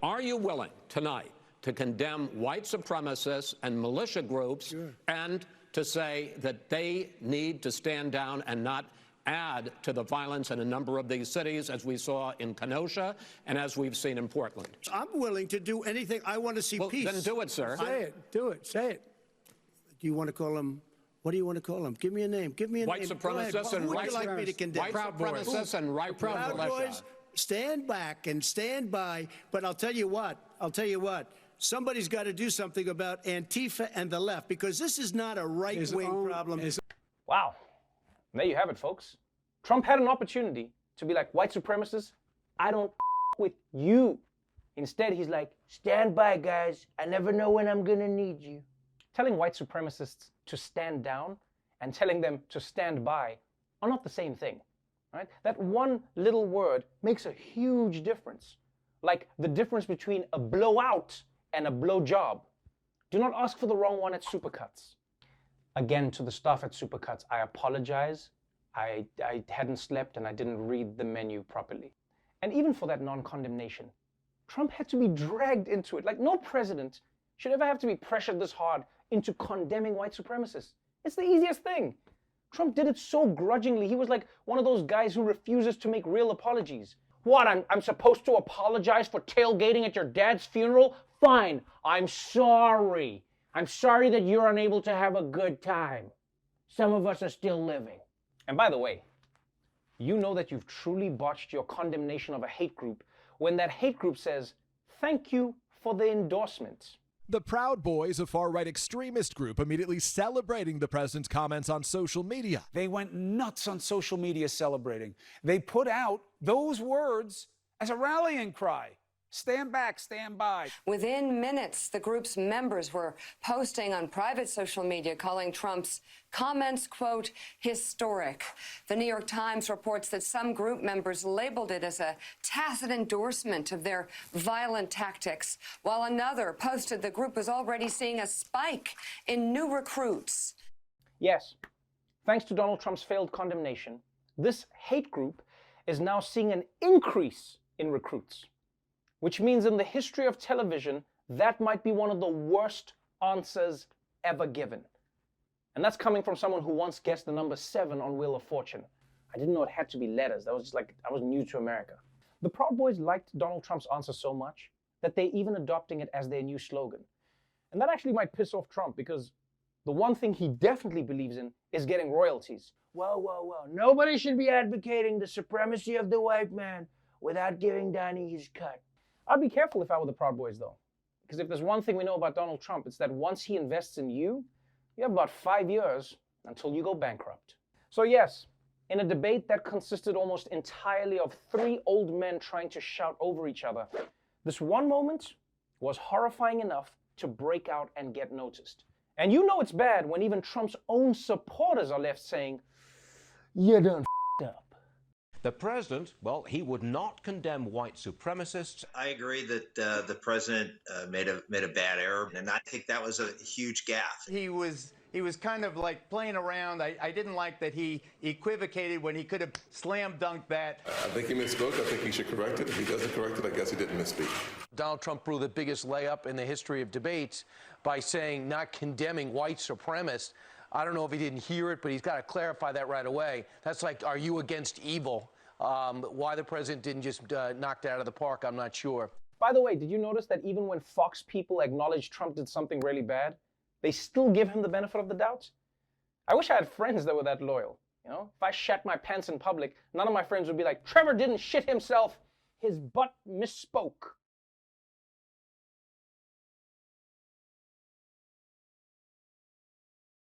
Are you willing tonight to condemn white supremacists and militia groups and to say that they need to stand down and not add to the violence in a number of these cities, as we saw in Kenosha and as we've seen in Portland? I'm willing to do anything. I want to see peace. Then do it, sir. Say it. Do it. Say it. Do you want to call them? What do you want to call them? Give me a name. Give me a white name. Supremacists and white supremacists. Like me to condemn? White supremacists and right Proud Boys, stand back and stand by. But I'll tell you what. Somebody's got to do something about Antifa and the left, because this is not a right-wing problem. Wow. There you have it, folks. Trump had an opportunity to be like, white supremacists, I don't with you. Instead, he's like, stand by, guys. I never know when I'm gonna need you. Telling white supremacists to stand down and telling them to stand by are not the same thing, right? That one little word makes a huge difference. Like the difference between a blowout and a blowjob. Do not ask for the wrong one at Supercuts. Again, to the staff at Supercuts, I apologize. I hadn't slept and I didn't read the menu properly. And even for that non-condemnation, Trump had to be dragged into it. Like, no president should ever have to be pressured this hard into condemning white supremacists. It's the easiest thing. Trump did it so grudgingly. He was like one of those guys who refuses to make real apologies. What, I'm supposed to apologize for tailgating at your dad's funeral? Fine, I'm sorry. I'm sorry that you're unable to have a good time. Some of us are still living. And by the way, you know that you've truly botched your condemnation of a hate group when that hate group says, thank you for the endorsement. The Proud Boys, a far-right extremist group, immediately celebrating the president's comments on social media. They went nuts on social media celebrating. They put out those words as a rallying cry. Stand back, stand by. Within minutes, the group's members were posting on private social media calling Trump's comments, quote, historic. The New York Times reports that some group members labeled it as a tacit endorsement of their violent tactics, while another posted the group was already seeing a spike in new recruits. Yes, thanks to Donald Trump's failed condemnation, this hate group is now seeing an increase in recruits. Which means in the history of television, that might be one of the worst answers ever given. And that's coming from someone who once guessed the number 7 on Wheel of Fortune. I didn't know it had to be letters. That was just like, I was new to America. The Proud Boys liked Donald Trump's answer so much that they're even adopting it as their new slogan. And that actually might piss off Trump, because the one thing he definitely believes in is getting royalties. Whoa. Nobody should be advocating the supremacy of the white man without giving Donnie his cut. I'd be careful if I were the Proud Boys, though. Because if there's one thing we know about Donald Trump, it's that once he invests in you, you have about 5 years until you go bankrupt. So yes, in a debate that consisted almost entirely of 3 old men trying to shout over each other, this one moment was horrifying enough to break out and get noticed. And you know it's bad when even Trump's own supporters are left saying, you done f***ed up. The president, well, he would not condemn white supremacists. I agree that the president made a bad error, and I think that was a huge gaffe. He was kind of like playing around. I didn't like that he equivocated when he could have slam dunked that. I think he misspoke. I think he should correct it. If he doesn't correct it, I guess he didn't misspeak. Donald Trump blew the biggest layup in the history of debates by saying not condemning white supremacists. I don't know if he didn't hear it, but he's got to clarify that right away. That's like, are you against evil? Why the president didn't just knock that out of the park, I'm not sure. By the way, did you notice that even when Fox people acknowledge Trump did something really bad, they still give him the benefit of the doubt? I wish I had friends that were that loyal. You know, if I shat my pants in public, none of my friends would be like, Trevor didn't shit himself, his butt misspoke.